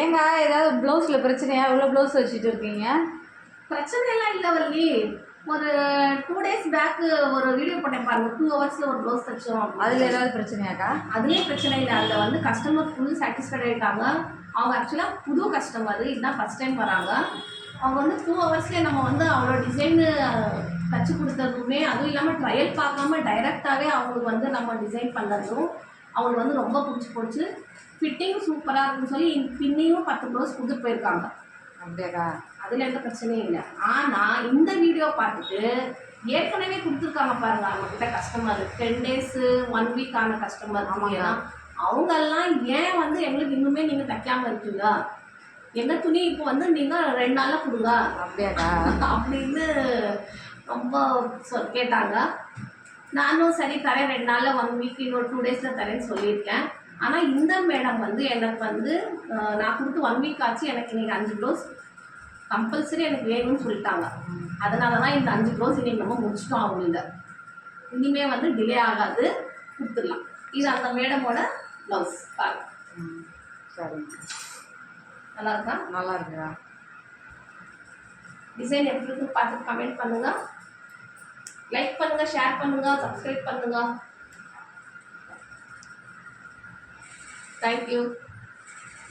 ஏங்க ஏதாவது ப்ளவுஸில் பிரச்சனையா? இவ்வளோ ப்ளவுஸ் வச்சுட்டு இருக்கீங்க? பிரச்சனைலாம் இல்லை வள்ளி. ஒரு 2 டேஸ் பேக்கு ஒரு வீடியோ போட்டேன் பாருங்க. 2 ஹவர்ஸில் ஒரு ப்ளவுஸ் தைச்சோம். அதில் ஏதாவது பிரச்சனையாக்கா? அதுலேயே பிரச்சனை இல்லை. அதில் வந்து கஸ்டமர் ஃபுல் சாட்டிஸ்ஃபைட் ஆகிட்டாங்க. அவங்க ஆக்சுவலாக புது கஸ்டமர், இதுதான் ஃபஸ்ட் டைம் வராங்க. அவங்க வந்து 2 ஹவர்ஸ்லேயே நம்ம வந்து அவ்வளோ டிசைனு தச்சு கொடுத்ததுமே, அதுவும் இல்லாமல் ட்ரையல் பார்க்காம டைரெக்டாகவே அவங்களுக்கு வந்து நம்ம டிசைன் பண்ணதும் அவங்களுக்கு வந்து ரொம்ப பிடிச்சி போச்சு. ஃபிட்டிங் சூப்பராக இருக்குன்னு சொல்லி பின்னையும் 10 ப்ளவுஸ் கொடுத்துட்டு போயிருக்காங்க. அப்படியாக்கா? அதில் எந்த பிரச்சனையும் இல்லை. ஆனால் இந்த வீடியோ பார்த்துட்டு ஏற்கனவே கொடுத்துருக்காங்க பாருங்க அவங்கக்கிட்ட கஸ்டமர், 10 டேஸு 1 வீக் ஆன கஸ்டமர். ஏன்னா அவங்கெல்லாம் ஏன் வந்து எங்களுக்கு இன்னுமே நீங்கள் தைக்காமல் இருக்கீங்க, எங்கள் துணி இப்போ வந்து நீங்கள் 2 நாளில் கொடுங்க அப்படியாக்கா அப்படின்னு ரொம்ப கேட்டாங்க. நானும் சரி தரேன், 2 நாளில் 1 வீக் இன்னொரு 2 டேஸில் தரேன்னு சொல்லியிருக்கேன். ஆனால் இந்த மேடம் வந்து எனக்கு வந்து நான் கொடுத்து 1 வீக் ஆச்சு, எனக்கு இன்றைக்கி 5 ப்ளவுஸ் கம்பல்சரி எனக்கு வேணும்னு சொல்லிட்டாங்க. அதனால தான் இந்த 5 ப்ளவுஸ் இன்றைக்கி நம்ம முடிச்சிட்டோம். அவங்கள இனிமேல் வந்து டிலே ஆகாது, கொடுத்துடலாம். இது அந்த மேடமோட ப்ளவுஸ் பாருங்க. சரிங்க, நல்லா இருக்கா? நல்லா இருக்குதா? டிசைன் எப்படி இருக்குன்னு பார்த்துட்டு கமெண்ட் பண்ணுங்கள், லைக் பண்ணுங்கள், ஷேர் பண்ணுங்கள், சப்ஸ்கிரைப் பண்ணுங்கள். தேங்க்யூ.